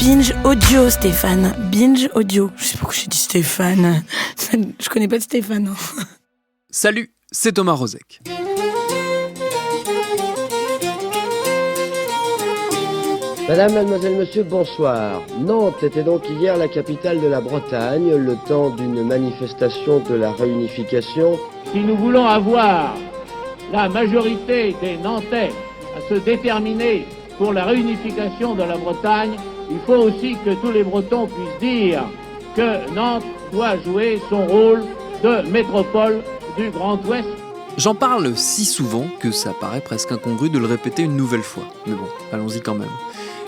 Binge audio, Stéphane. Binge audio. Je sais pas pourquoi j'ai dit Stéphane. Je connais pas de Stéphane. Hein. Salut, c'est Thomas Rozek. Madame, mademoiselle, monsieur, bonsoir. Nantes était donc hier la capitale de la Bretagne, le temps d'une manifestation de la réunification. Si nous voulons avoir la majorité des Nantais à se déterminer pour la réunification de la Bretagne, il faut aussi que tous les Bretons puissent dire que Nantes doit jouer son rôle de métropole du Grand Ouest. J'en parle si souvent que ça paraît presque incongru de le répéter une nouvelle fois. Mais bon, allons-y quand même.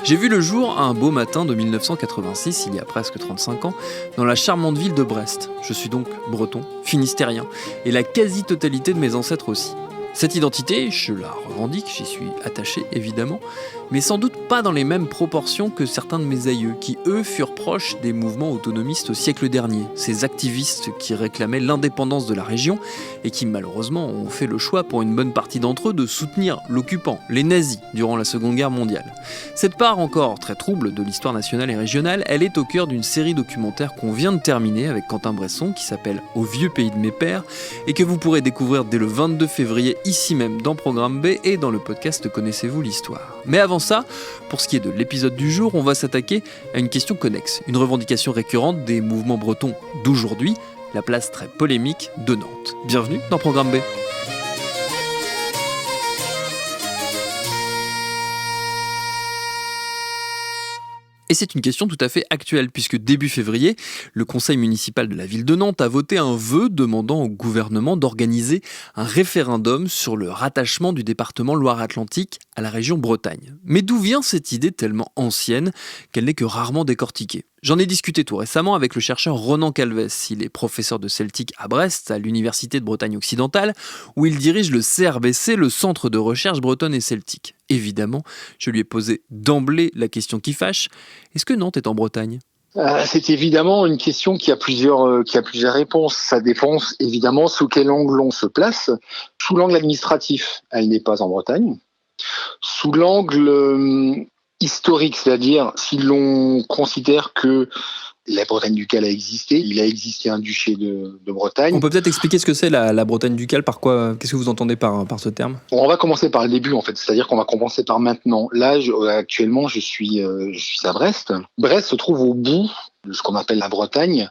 J'ai vu le jour un beau matin de 1986, il y a presque 35 ans, dans la charmante ville de Brest. Je suis donc breton, finistérien, et la quasi-totalité de mes ancêtres aussi. Cette identité, je la revendique, j'y suis attaché évidemment, mais sans doute pas dans les mêmes proportions que certains de mes aïeux, qui eux furent proches des mouvements autonomistes au siècle dernier, ces activistes qui réclamaient l'indépendance de la région et qui malheureusement ont fait le choix pour une bonne partie d'entre eux de soutenir l'occupant, les nazis, durant la Seconde Guerre mondiale. Cette part encore très trouble de l'histoire nationale et régionale, elle est au cœur d'une série documentaire qu'on vient de terminer avec Quentin Bresson qui s'appelle « Au vieux pays de mes pères » et que vous pourrez découvrir dès le 22 février ici même dans Programme B et dans le podcast Connaissez-vous l'histoire. Mais avant ça, pour ce qui est de l'épisode du jour, on va s'attaquer à une question connexe, une revendication récurrente des mouvements bretons d'aujourd'hui, la place très polémique de Nantes. Bienvenue dans Programme B. Et c'est une question tout à fait actuelle, puisque début février, le conseil municipal de la ville de Nantes a voté un vœu demandant au gouvernement d'organiser un référendum sur le rattachement du département Loire-Atlantique à la région Bretagne. Mais d'où vient cette idée tellement ancienne qu'elle n'est que rarement décortiquée ? J'en ai discuté tout récemment avec le chercheur Ronan Calvès. Il est professeur de celtique à Brest, à l'Université de Bretagne occidentale, où il dirige le CRBC, le Centre de recherche bretonne et celtique. Évidemment, je lui ai posé d'emblée la question qui fâche. Est-ce que Nantes est en Bretagne ? C'est évidemment une question qui a plusieurs réponses. Ça dépend évidemment sous quel angle on se place. Sous l'angle administratif, elle n'est pas en Bretagne. Sous l'angle historique, c'est-à-dire si l'on considère que la Bretagne ducale a existé, il a existé un duché de Bretagne. On peut peut-être expliquer ce que c'est la Bretagne ducale, par quoi, qu'est-ce que vous entendez par ce terme ? On va commencer par le début en fait, c'est-à-dire qu'on va commencer par maintenant. Là, actuellement, je suis à Brest. Brest se trouve au bout de ce qu'on appelle la Bretagne.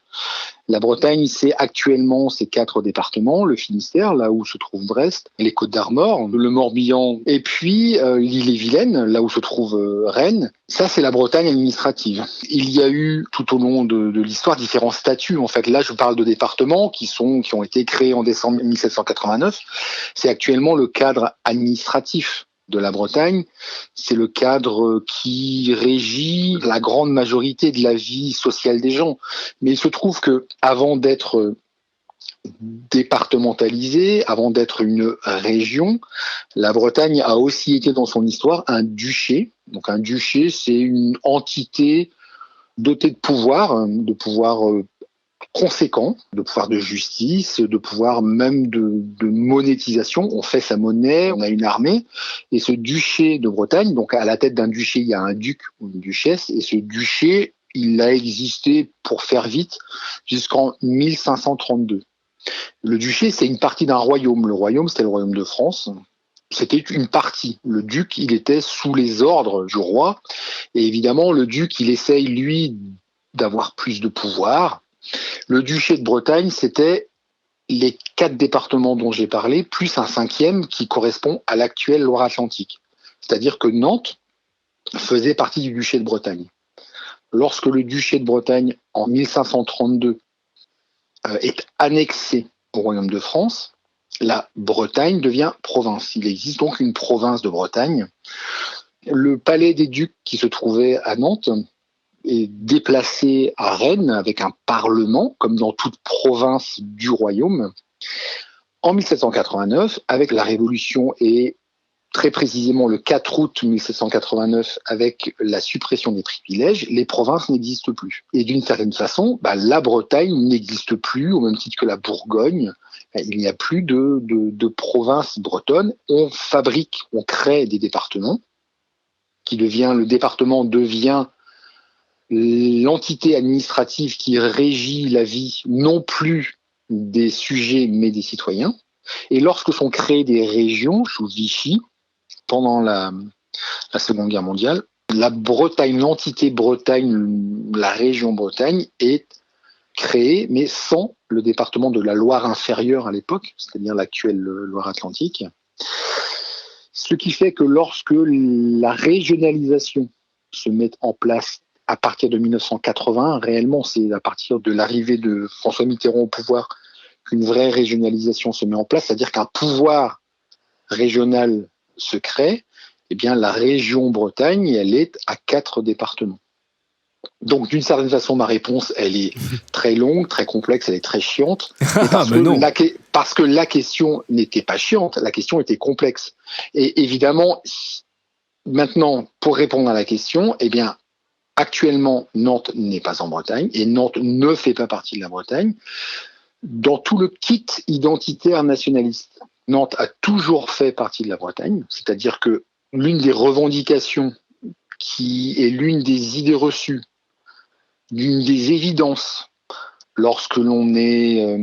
La Bretagne, c'est actuellement ces 4 départements, le Finistère, là où se trouve Brest, les Côtes-d'Armor, le Morbihan, et puis l'Ille-et-Vilaine, là où se trouve Rennes. Ça, c'est la Bretagne administrative. Il y a eu tout au long de l'histoire différents statuts. En fait, là, je parle de départements qui ont été créés en décembre 1789. C'est actuellement le cadre administratif de la Bretagne, c'est le cadre qui régit la grande majorité de la vie sociale des gens. Mais il se trouve que avant d'être départementalisée, avant d'être une région, la Bretagne a aussi été dans son histoire un duché. Donc un duché, c'est une entité dotée de pouvoir conséquent, de pouvoir de justice, de pouvoir même de monétisation. On fait sa monnaie, on a une armée. Et ce duché de Bretagne, donc à la tête d'un duché, il y a un duc ou une duchesse. Et ce duché, il a existé, pour faire vite, jusqu'en 1532. Le duché, c'est une partie d'un royaume. Le royaume, c'était le royaume de France. C'était une partie. Le duc, il était sous les ordres du roi. Et évidemment, le duc, il essaye, lui, d'avoir plus de pouvoir. Le duché de Bretagne, c'était les 4 départements dont j'ai parlé, plus un 5e qui correspond à l'actuelle Loire-Atlantique. C'est-à-dire que Nantes faisait partie du duché de Bretagne. Lorsque le duché de Bretagne, en 1532, est annexé au Royaume de France, la Bretagne devient province. Il existe donc une province de Bretagne. Le palais des ducs qui se trouvait à Nantes est déplacé à Rennes avec un parlement, comme dans toute province du royaume. En 1789, avec la Révolution et très précisément le 4 août 1789, avec la suppression des privilèges, les provinces n'existent plus. Et d'une certaine façon, la Bretagne n'existe plus, au même titre que la Bourgogne. Il n'y a plus de province bretonne. On crée des départements, le département devient l'entité administrative qui régit la vie non plus des sujets mais des citoyens. Et lorsque sont créées des régions sous Vichy, pendant la Seconde Guerre mondiale, la Bretagne, l'entité Bretagne, la région Bretagne est créée, mais sans le département de la Loire inférieure à l'époque, c'est-à-dire l'actuelle Loire-Atlantique. Ce qui fait que lorsque la régionalisation se met en place à partir de 1980, réellement c'est à partir de l'arrivée de François Mitterrand au pouvoir qu'une vraie régionalisation se met en place, c'est-à-dire qu'un pouvoir régional se crée, eh bien la région Bretagne, elle est à 4 départements. Donc d'une certaine façon, ma réponse, elle est très longue, très complexe, elle est très chiante. Parce que la question n'était pas chiante, la question était complexe. Et évidemment, maintenant, pour répondre à la question, eh bien, actuellement, Nantes n'est pas en Bretagne et Nantes ne fait pas partie de la Bretagne. Dans tout le kit identitaire nationaliste, Nantes a toujours fait partie de la Bretagne, c'est-à-dire que l'une des revendications qui est l'une des idées reçues, l'une des évidences, lorsque l'on est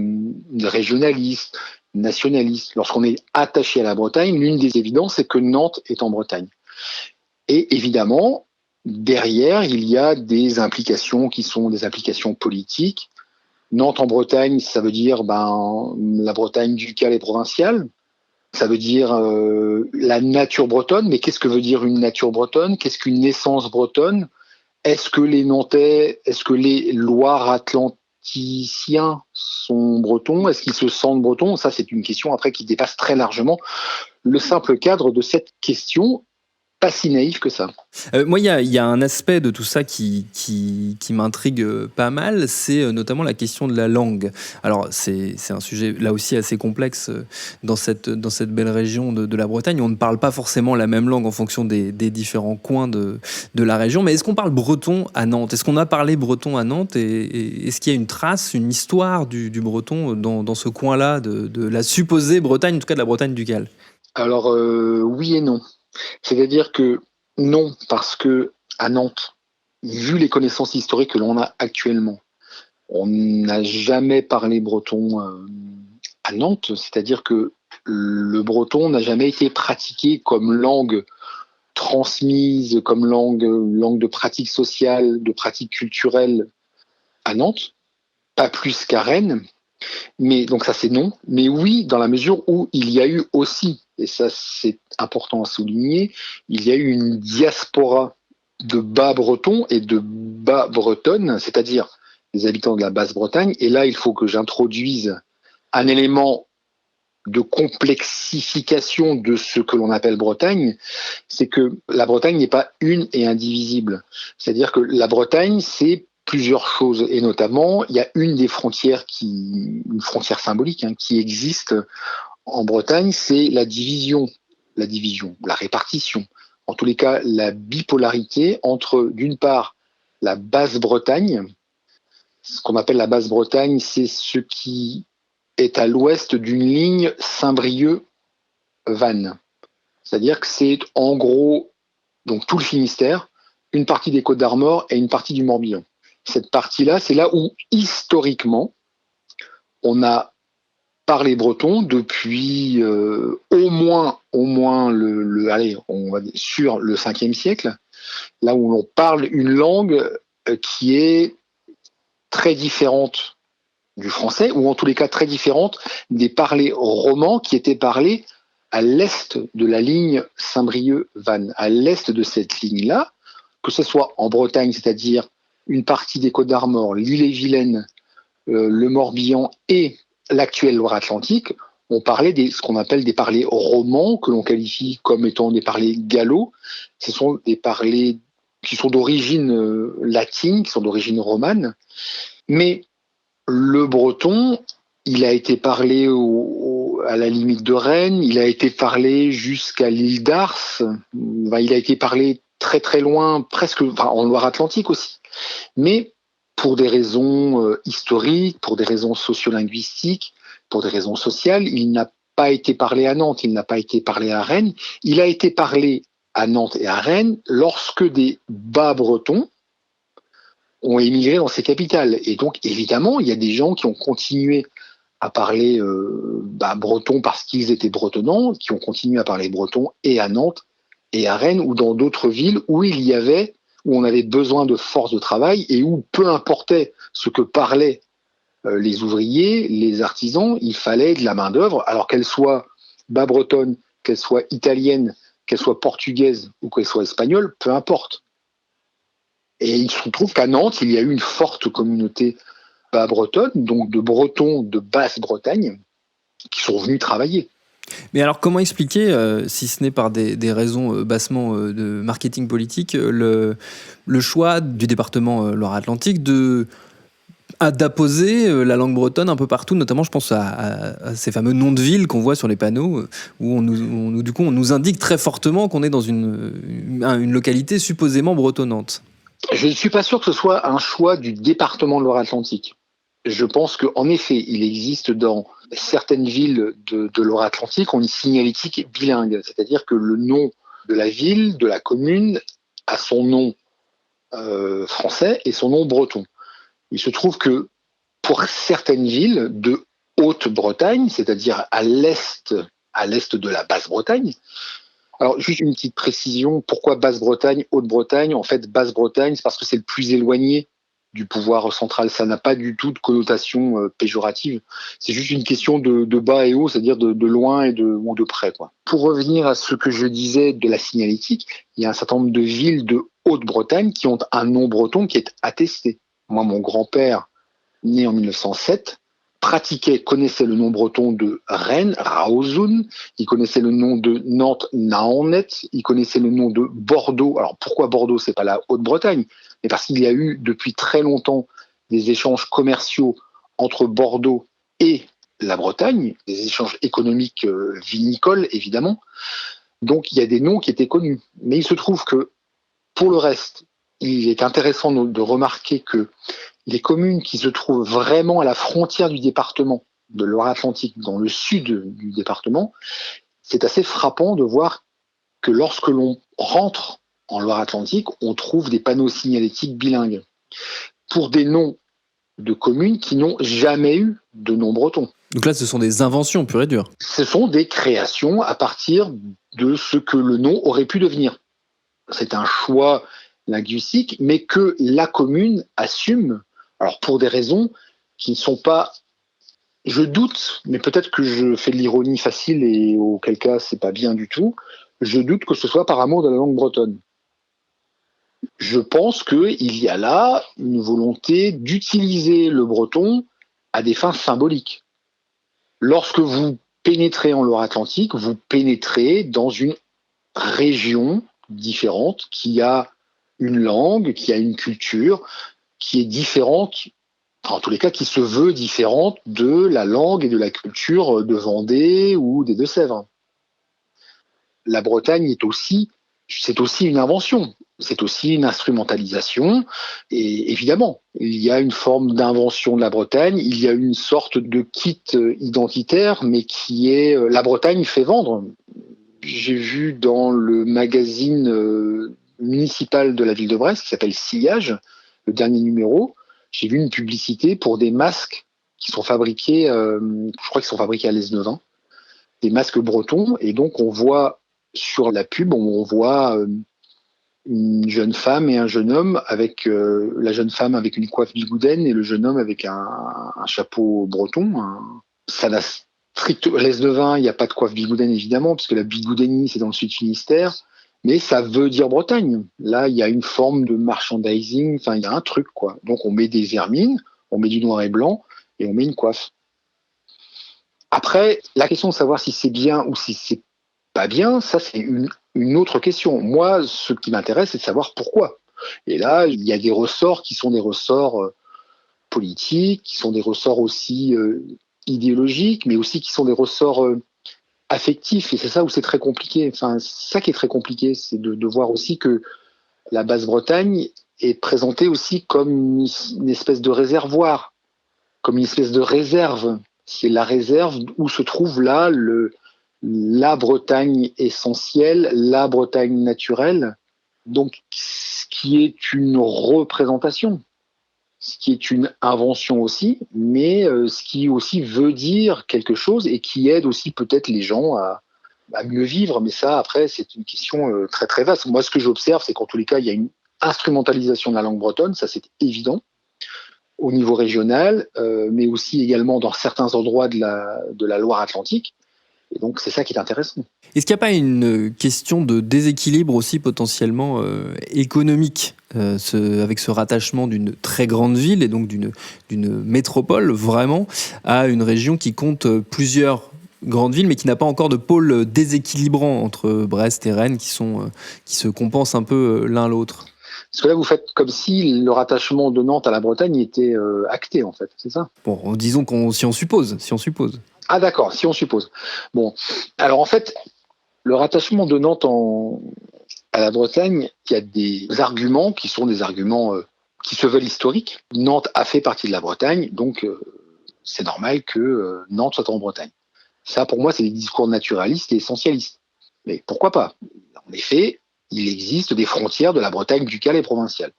régionaliste, nationaliste, lorsqu'on est attaché à la Bretagne, l'une des évidences, c'est que Nantes est en Bretagne. Et évidemment, derrière, il y a des implications qui sont des implications politiques. Nantes en Bretagne, ça veut dire la Bretagne ducale et provinciale. Ça veut dire la nature bretonne. Mais qu'est-ce que veut dire une nature bretonne? Qu'est-ce qu'une naissance bretonne? Est-ce que les Nantais, est-ce que les Loire-Atlanticiens sont bretons? Est-ce qu'ils se sentent bretons? Ça, c'est une question après qui dépasse très largement le simple cadre de cette question. Pas si naïf que ça. Moi, il y a un aspect de tout ça qui m'intrigue pas mal, c'est notamment la question de la langue. Alors, c'est un sujet là aussi assez complexe dans cette belle région de la Bretagne. On ne parle pas forcément la même langue en fonction des différents coins de la région. Mais est-ce qu'on parle breton à Nantes? Est-ce qu'on a parlé breton à Nantes? Et est-ce qu'il y a une trace, une histoire du breton dans ce coin-là de la supposée Bretagne, en tout cas de la Bretagne ducale? Alors, oui et non. C'est-à-dire que non, parce que à Nantes, vu les connaissances historiques que l'on a actuellement, on n'a jamais parlé breton à Nantes, c'est-à-dire que le breton n'a jamais été pratiqué comme langue transmise, comme langue de pratique sociale, de pratique culturelle à Nantes, pas plus qu'à Rennes. Mais donc ça c'est non. Mais oui, dans la mesure où il y a eu aussi, et ça c'est important à souligner, il y a eu une diaspora de bas bretons et de bas bretonnes, c'est-à-dire les habitants de la Basse-Bretagne. Et là, il faut que j'introduise un élément de complexification de ce que l'on appelle Bretagne, c'est que la Bretagne n'est pas une et indivisible. C'est-à-dire que la Bretagne, c'est plusieurs choses, et notamment, il y a une des frontières une frontière symbolique qui existe en Bretagne, c'est la division, la répartition, en tous les cas la bipolarité entre, d'une part, la Basse-Bretagne. Ce qu'on appelle la Basse-Bretagne, c'est ce qui est à l'ouest d'une ligne Saint-Brieuc-Vannes. C'est-à-dire que c'est en gros donc tout le Finistère, une partie des Côtes-d'Armor et une partie du Morbihan. Cette partie-là, c'est là où, historiquement, on a parlé breton depuis au moins on va dire, sur le 5e siècle, là où on parle une langue qui est très différente du français, ou en tous les cas très différente des parlers romans qui étaient parlés à l'est de la ligne Saint-Brieuc-Vannes, à l'est de cette ligne-là, que ce soit en Bretagne, c'est-à-dire une partie des Côtes-d'Armor, l'Ille-et-Vilaine, le Morbihan et l'actuelle Loire-Atlantique, on parlait ce qu'on appelle des parlers romans, que l'on qualifie comme étant des parlers gallo. Ce sont des parlers qui sont d'origine latine, qui sont d'origine romane. Mais le breton, il a été parlé à la limite de Rennes, il a été parlé jusqu'à l'île d'Ars, il a été parlé très très loin, presque en Loire-Atlantique aussi. Mais pour des raisons historiques, pour des raisons sociolinguistiques, pour des raisons sociales, il n'a pas été parlé à Nantes, il n'a pas été parlé à Rennes. Il a été parlé à Nantes et à Rennes lorsque des bas bretons ont émigré dans ces capitales. Et donc, évidemment, il y a des gens qui ont continué à parler breton parce qu'ils étaient bretonnants, qui ont continué à parler breton et à Nantes et à Rennes ou dans d'autres villes où on avait besoin de force de travail et où peu importait ce que parlaient les ouvriers, les artisans, il fallait de la main-d'œuvre, alors qu'elle soit bas bretonne, qu'elle soit italienne, qu'elle soit portugaise ou qu'elle soit espagnole, peu importe. Et il se trouve qu'à Nantes, il y a eu une forte communauté bas bretonne, donc de Bretons de Basse-Bretagne, qui sont venus travailler. Mais alors, comment expliquer, si ce n'est par des raisons bassement de marketing politique, le choix du département Loire-Atlantique d'apposer la langue bretonne un peu partout, notamment je pense à ces fameux noms de villes qu'on voit sur les panneaux, où on nous indique très fortement qu'on est dans une localité supposément bretonnante. Je ne suis pas sûr que ce soit un choix du département de Loire-Atlantique. Je pense qu'en effet, il existe dans certaines villes de Loire-Atlantique une signalétique bilingue, c'est-à-dire que le nom de la ville, de la commune, a son nom français et son nom breton. Il se trouve que pour certaines villes de Haute-Bretagne, c'est-à-dire à l'est de la Basse-Bretagne, alors juste une petite précision, pourquoi Basse-Bretagne, Haute-Bretagne? En fait, Basse-Bretagne, c'est parce que c'est le plus éloigné du pouvoir central. Ça n'a pas du tout de connotation péjorative. C'est juste une question de bas et haut, c'est-à-dire de loin ou de près, quoi. Pour revenir à ce que je disais de la signalétique, il y a un certain nombre de villes de Haute-Bretagne qui ont un nom breton qui est attesté. Moi, mon grand-père, né en 1907, connaissait le nom breton de Rennes, Raozoun, il connaissait le nom de Nantes, Naonnet, il connaissait le nom de Bordeaux. Alors pourquoi Bordeaux? C'est pas la Haute-Bretagne, mais parce qu'il y a eu depuis très longtemps des échanges commerciaux entre Bordeaux et la Bretagne, des échanges économiques vinicoles évidemment. Donc il y a des noms qui étaient connus. Mais il se trouve que pour le reste, il est intéressant de remarquer que les communes qui se trouvent vraiment à la frontière du département de Loire-Atlantique, dans le sud du département, c'est assez frappant de voir que lorsque l'on rentre en Loire-Atlantique, on trouve des panneaux signalétiques bilingues pour des noms de communes qui n'ont jamais eu de nom breton. Donc là, ce sont des inventions pures et dures. Ce sont des créations à partir de ce que le nom aurait pu devenir. C'est un choix linguistique, mais que la commune assume, alors pour des raisons qui ne sont pas... Je doute, mais peut-être que je fais de l'ironie facile et auquel cas c'est pas bien du tout, je doute que ce soit par amour de la langue bretonne. Je pense qu'il y a là une volonté d'utiliser le breton à des fins symboliques. Lorsque vous pénétrez en Loire-Atlantique, vous pénétrez dans une région différente qui a une langue, qui a une culture, qui est différente, en tous les cas qui se veut différente de la langue et de la culture de Vendée ou des Deux-Sèvres. La Bretagne c'est aussi une invention, c'est aussi une instrumentalisation, et évidemment, il y a une forme d'invention de la Bretagne, il y a une sorte de kit identitaire, mais qui est la Bretagne fait vendre. J'ai vu dans le magazine municipal de la ville de Brest, qui s'appelle Sillage, le dernier numéro, j'ai vu une publicité pour des masques qui sont fabriqués, je crois qu'ils sont fabriqués à l'Esnevin, des masques bretons, et donc on voit sur la pub, on voit une jeune femme et un jeune homme, avec la jeune femme avec une coiffe bigoudaine et le jeune homme avec un chapeau breton. Ça n'a l'Esnevin, il n'y a pas de coiffe bigoudaine évidemment, puisque la bigoudanie c'est dans le sud Finistère, mais ça veut dire Bretagne. Là, il y a une forme de merchandising, enfin il y a un truc quoi. Donc on met des hermines, on met du noir et blanc et on met une coiffe. Après, la question de savoir si c'est bien ou si c'est pas bien, ça c'est une autre question. Moi, ce qui m'intéresse, c'est de savoir pourquoi. Et là, il y a des ressorts qui sont des ressorts politiques, qui sont des ressorts aussi idéologiques, mais aussi qui sont des ressorts affectifs. Et c'est ça où c'est très compliqué. Enfin, c'est ça qui est très compliqué, c'est de voir aussi que la Basse-Bretagne est présentée aussi comme une espèce de réservoir, comme une espèce de réserve. C'est la réserve où se trouve là la Bretagne essentielle, la Bretagne naturelle, donc ce qui est une représentation. ce qui est une invention aussi, mais ce qui aussi veut dire quelque chose et qui aide aussi peut-être les gens à mieux vivre. Mais ça, après, c'est une question très très vaste. Moi, ce que j'observe, c'est qu'en tous les cas, il y a une instrumentalisation de la langue bretonne, ça c'est évident, au niveau régional, mais aussi également dans certains endroits de la Loire-Atlantique. Et donc, c'est ça qui est intéressant. Est-ce qu'il n'y a pas une question de déséquilibre aussi potentiellement économique avec ce rattachement d'une très grande ville et donc d'une métropole vraiment à une région qui compte plusieurs grandes villes mais qui n'a pas encore de pôle déséquilibrant entre Brest et Rennes qui se compensent un peu l'un l'autre? Parce que là, vous faites comme si le rattachement de Nantes à la Bretagne était acté, en fait, c'est ça? Bon, disons si on suppose. Ah d'accord, si on suppose. Bon, alors en fait, le rattachement de Nantes à la Bretagne, il y a des arguments qui sont des arguments qui se veulent historiques. Nantes a fait partie de la Bretagne, donc c'est normal que Nantes soit en Bretagne. Ça, pour moi, c'est des discours naturalistes et essentialistes. Mais pourquoi pas? En effet, il existe des frontières de la Bretagne ducale et provinciale.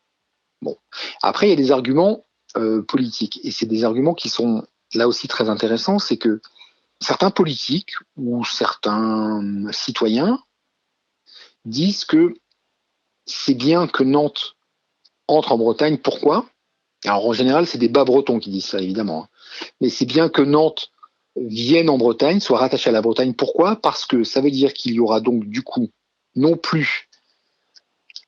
Bon, après, il y a des arguments politiques, et c'est des arguments qui sont là aussi très intéressants, c'est que certains politiques ou certains citoyens disent que c'est bien que Nantes entre en Bretagne. Pourquoi? Alors en général, c'est des bas-bretons qui disent ça, évidemment. Mais c'est bien que Nantes vienne en Bretagne, soit rattachée à la Bretagne. Pourquoi? Parce que ça veut dire qu'il y aura donc du coup non plus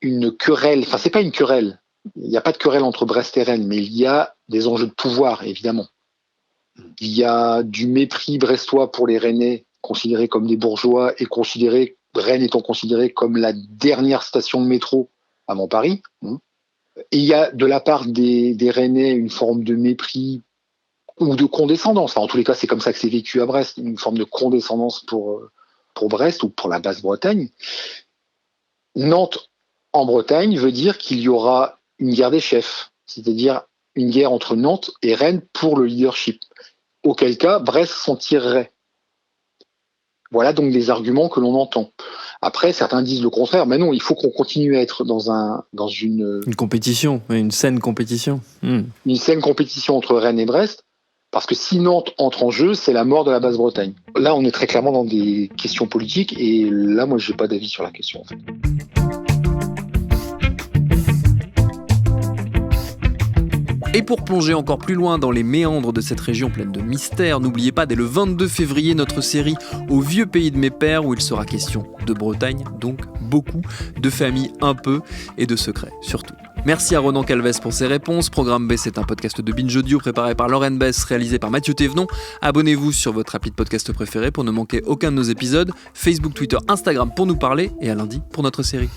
une querelle, enfin c'est pas une querelle, il n'y a pas de querelle entre Brest et Rennes, mais il y a des enjeux de pouvoir, évidemment. Il y a du mépris brestois pour les Rennais, considérés comme des bourgeois, et Rennes étant considérée comme la dernière station de métro avant Paris. Et il y a de la part des Rennais une forme de mépris ou de condescendance. Enfin, en tous les cas, c'est comme ça que c'est vécu à Brest, une forme de condescendance pour Brest ou pour la Basse-Bretagne. Nantes en Bretagne veut dire qu'il y aura une guerre des chefs, c'est-à-dire une guerre entre Nantes et Rennes pour le leadership. Auquel cas, Brest s'en tirerait. Voilà donc des arguments que l'on entend. Après, certains disent le contraire, mais non, il faut qu'on continue à être dans une compétition, une saine compétition. Une saine compétition entre Rennes et Brest, parce que si Nantes entre en jeu, c'est la mort de la Basse-Bretagne. Là, on est très clairement dans des questions politiques, et là, moi, je n'ai pas d'avis sur la question, en fait. Et pour plonger encore plus loin dans les méandres de cette région pleine de mystères, n'oubliez pas dès le 22 février notre série Au vieux pays de mes pères, où il sera question de Bretagne, donc beaucoup, de famille un peu, et de secrets surtout. Merci à Ronan Calves pour ses réponses. Programme B, c'est un podcast de Binge Audio préparé par Lauren Bess, réalisé par Mathieu Thévenon. Abonnez-vous sur votre appli de podcast préféré pour ne manquer aucun de nos épisodes. Facebook, Twitter, Instagram pour nous parler, et à lundi pour notre série.